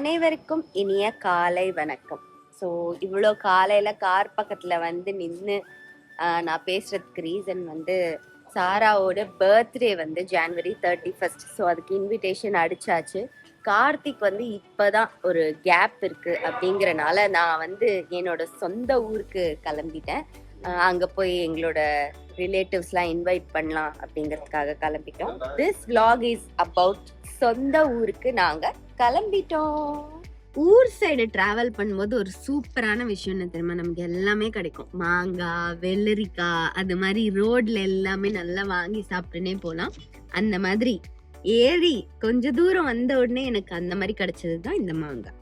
அனைவருக்கும் இனிய காலை வணக்கம். ஸோ இவ்வளோ காலையில் கார் பக்கத்தில் வந்து நின்று நான் பேசுகிறதுக்கு ரீசன் வந்து சாராவோட பர்த்டே வந்து January 31. ஸோ அதுக்கு இன்விடேஷன் அடிச்சாச்சு. கார்த்திக் வந்து இப்போ தான் ஒரு கேப் இருக்குது அப்படிங்கிறனால நான் வந்து என்னோட சொந்த ஊருக்கு கிளம்பிட்டேன். அங்கே போய் எங்களோட ரிலேட்டிவ்ஸ்லாம் இன்வைட் பண்ணலாம் அப்படிங்கிறதுக்காக கிளம்பிட்டோம். திஸ் vlog இஸ் அபவுட் சொந்த ஊருக்கு நாங்கள் கிளம்பிட்டோம். ஊர் சைடு டிராவல் பண்ணும்போது ஒரு சூப்பரான விஷயம் என்ன தெரியுமா, நமக்கு எல்லாமே கிடைக்கும். மாங்காய், வெள்ளரிக்காய், அது மாதிரி ரோட்ல எல்லாமே நல்லா வாங்கி சாப்பிட்டுனே போகலாம். அந்த மாதிரி ஏறி கொஞ்ச தூரம் வந்த உடனே எனக்கு அந்த மாதிரி கிடைச்சது தான் இந்த மாங்காய்.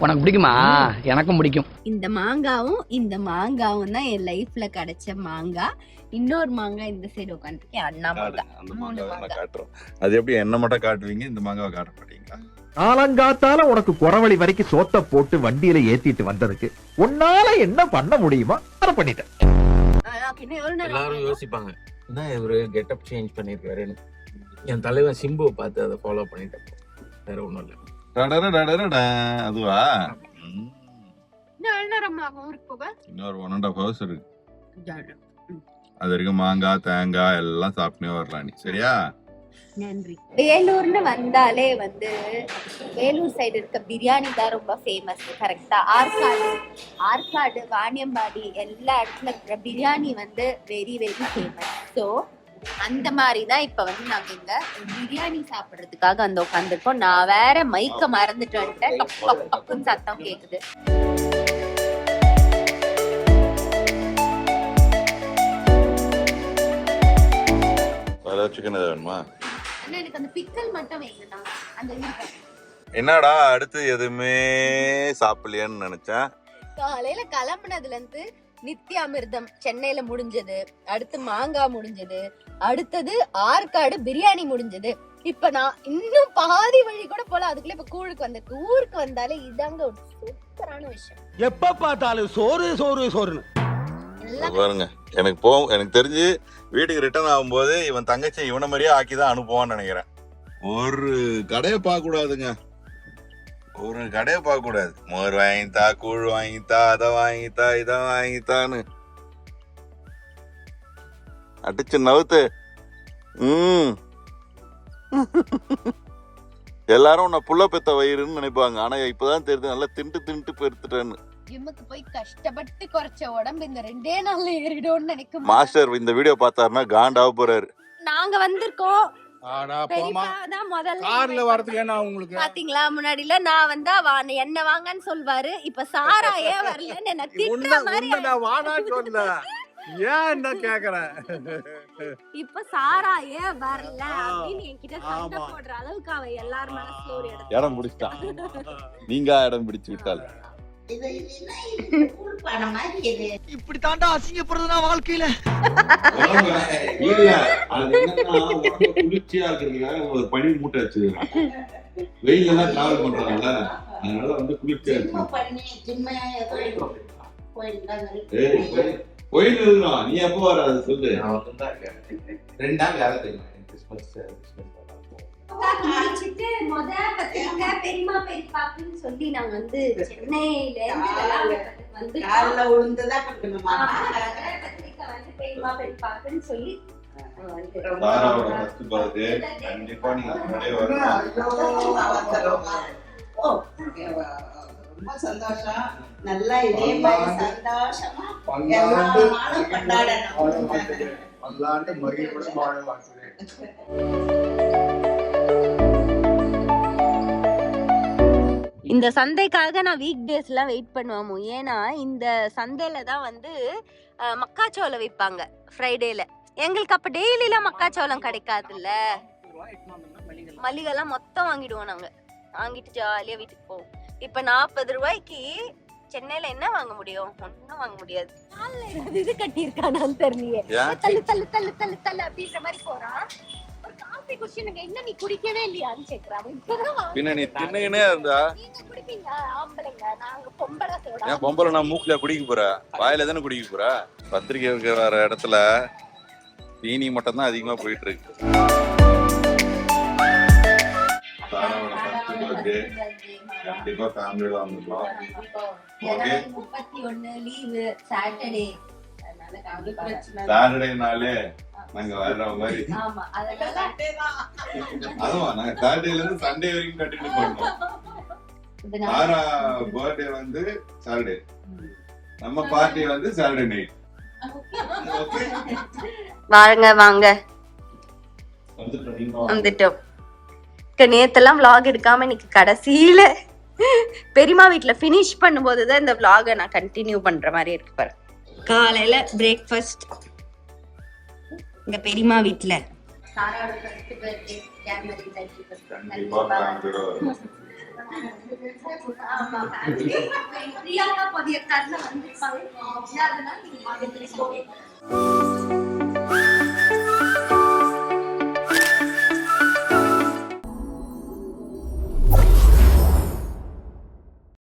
உனக்கு பிடிக்குமா? எனக்கும் பிடிக்கும். இந்த மாங்காவும் தான் என் லைஃப்ல கிடைச்ச மாங்காய். இன்னொரு மாங்காய் இந்த சைடு உட்காந்துருக்கேன், அண்ணா மாங்காய். காட்டுறோம். அது எப்படி என்ன மட்டும் காட்டுவீங்க, இந்த மாங்காவை காட்ட மாட்டீங்களா? காலங்காத்தால உனக்கு குறவழி வரைக்கும் சோத்த போட்டு வண்டியில ஏத்திட்டு வந்ததுக்கு உன்னால என்ன பண்ண முடியுமா அதை பண்ணிட்டேன். எல்லாரும் யோசிப்பாங்க, என்ன இவரு கெட்டப் சேஞ்ச் பண்ணிருக்காருன்னு. என் தலைவன் சிம்புவை பார்த்து அதை ஃபாலோ பண்ணிட்டேன், வேற ஒண்ணும் இல்லை. அதுவா? இன்னொரு 1.5 hours இருக்கு. அது வரைக்கும் மாங்காய், தேங்காய் எல்லாம் சாப்பிட்டே வரலாம் நீ. சரியா? நன்றி. வேலூர்னு வந்தாலே வந்து வேலூர் சைடு இருக்க பிரியாணி தான் ரொம்ப ஃபேமஸ். கரெக்டா? ஆற்காடு, வாணியம்பாடி எல்லா இடத்துல இருக்கிற பிரியாணி வந்து வெரி வெரி ஃபேமஸ். ஸோ அந்த மாதிரி தான் இப்போ வந்து நாங்கள் இங்கே பிரியாணி சாப்பிட்றதுக்காக அந்த உட்காந்துருக்கோம். நான் வேற மைக்க மறந்துட்டு வந்துட்டேன். டப்புன்னு சத்தம் கேட்குது. சிக்கன் வேணுமா? எனக்கு அந்த பிக்கல் மட்டும் வேணும்னா அந்த என்னடா அடுத்து எதுவுமே சாப்பிடலையான்னு நினைச்சேன். காலையில கிளம்புனதுல இருந்து நித்யாமிர்தம் சென்னையில முடிஞ்சது, அடுத்து மாங்காய் முடிஞ்சது, அடுத்தது ஆற்காடு பிரியாணி முடிஞ்சது. இப்ப நான் இன்னும் பாதி வழி கூட போல, அதுக்குள்ள இப்ப கூழுக்கு வந்திருக்கு. ஊருக்கு வந்தாலே இதாங்க ஒரு சூப்பரான விஷயம். எப்ப பார்த்தாலும் சோறு சோறு சோறுன்னு பாருங்க. எனக்கு தெரிஞ்சு வீட்டுக்கு ரிட்டர்ன் ஆகும்போது இவன் தங்கச்சி இவனை மாதிரியே ஆக்கிதான் அனுப்புவான்னு நினைக்கிறேன். ஒரு கடையை பார்க்க கூடாதுங்க, ஒரு கடையை பார்க்க கூடாது. மோர் வாங்கித்தா, கூழ் வாங்கித்தா, அதை வாங்கித்தா, இதை வாங்கித்தான்னு அடிச்சு நவுத்து. எல்லாரும் உன்னை புள்ள பெத்த வயிறுன்னு நினைப்பாங்க. ஆனா இப்பதான் தெரியுது நல்லா திண்டு பெருத்துட்டேன்னு. ஜிம்முக்கு போய் கஷ்டப்பட்டு குறைச்ச உடம்பு இந்த 2 நாள்ல ஏறிடும்னு நினைக்கும். மாஸ்டர் இந்த வீடியோ பார்த்தாருன்னா காண்டாவ போறாரு. நாங்க வந்திருக்கோம். பாத்தீங்களா, முன்னாடில நான் வந்தா என்ன வாங்கன்னு சொல்வாரு. இப்ப சாரா ஏன் வரலன்னு என்ன திட்டுற மாதிரி. இப்ப சாரா ஏன் வரல அப்படின்னு என்கிட்ட சண்டை போடுற அளவுக்கு அவ எல்லாரும் மனசுல ஒரு இடம் பிடிச்சிட்டான். நீங்க இடம் பிடிச்சு விட்டால் இப்படி தாண்டா அசிங்கப்படுறதுனா வாழ்க்கையில. குளிர்ச்சியா இருக்கிறதுக்காக ஒரு பனி மூட்டை வச்சு வெயில எல்லாம் டிராவல் பண்றாங்கல்ல, அதனால வந்து குளிர்ச்சியா இருக்கு. கோயில் இருக்கிறோம். நீ எப்போ வர அது சொல்லு. 2 நாள் வேலை தெரியும். கிறிஸ்மஸ் முடிச்சிட்டு பெரியமா பெரியப்பாக்குன்னு சொல்லி நாங்க வந்து சென்னையில இருந்து காலைல உளுந்துதான் பெரியமா பெரியப்பாக்குன்னு சொல்லி கண்டிப்பா நீங்க முன்னாடியே வரணும். ரொம்ப சந்தோஷம். நல்லா இதே மாதிரி சந்தோஷமா கொண்டாடணும். இந்த சந்தைக்காக நான் வீக் டேஸ்லாம் வெயிட் பண்ணுவோம். ஏன்னா இந்த சந்தையில தான் வந்து மக்காச்சோளம் விற்பாங்க ஃப்ரைடேல. எங்களுக்கு அப்ப டெய்லிலாம் மக்காச்சோளம் கிடைக்காதுல்ல. மல்லிகைலாம் மொத்தம் வாங்கிடுவோம். நாங்க வாங்கிட்டு ஜாலியா வீட்டுக்கு போவோம். இப்ப 40 ரூபாய்க்கு சென்னையில என்ன வாங்க முடியும்? ஒன்னும் வாங்க முடியாது. இது கட்டியிருக்கானு தெரியலையே. தள்ளு தள்ளு தள்ளு தள்ளு தள்ளு அப்படின்ற மாதிரி போறான். ஒரு காஃபி குடிச்சு என்ன நீ குடிக்கவே இல்லையான்னு கேக்குறாங்க. பின்ன நீ தின்னுனே இருந்தா நீங்க குடிப்பீங்க ஆம்பளைங்க, நாங்க பொம்பளை சோடா. ஏன் பொம்பளை நான் மூக்குல குடிக்க போற? வாயில தானே குடிக்க போற? பத்திரிக்கை இருக்கிற இடத்துல தீனி மட்டும் தான் அதிகமா போயிட்டு இருக்கு. பர்த்டே கண்டிப்பா ஃபேமிலியோட வந்துக்கலாம். ஓகே 31 லீவு சாட்டர்டே, அதனால கண்டிப்பா சாட்டர்டேனாலே நாங்க வர்ற மாதிரி. ஆமா, அதனால அதுவா நாங்க சாட்டர்டேல இருந்து சண்டே வரைக்கும் கண்டினியூ பண்ணுவோம். சாரா பர்த்டே வந்து சாட்டர்டே, நம்ம பார்ட்டி வந்து சாட்டர்டே நைட். ஓகே வாங்க வாங்க வந்துட்டோம். நேத்தெல்லாம் vlog எடுக்காம இன்னைக்கு கடைசியில பெரியம்மா வீட்ல ஃபினிஷ் பண்ணும்போதுதான் இந்த vlog நான் கண்டினியூ பண்ற மாதிரி இருக்கு பாரு. காலையில பிரேக்ஃபாஸ்ட் இந்த பெரியம்மா வீட்ல. சாராவோட ஃபர்ஸ்ட் பர்த்டே ஜனவரி 31. கண்டிப்பா ஃபேமிலியோட வருவோம். ஆமா, பிரியாக்கா பதிய கண்ண வந்துருப்பாங்க. அதனால நீங்க மாதிரி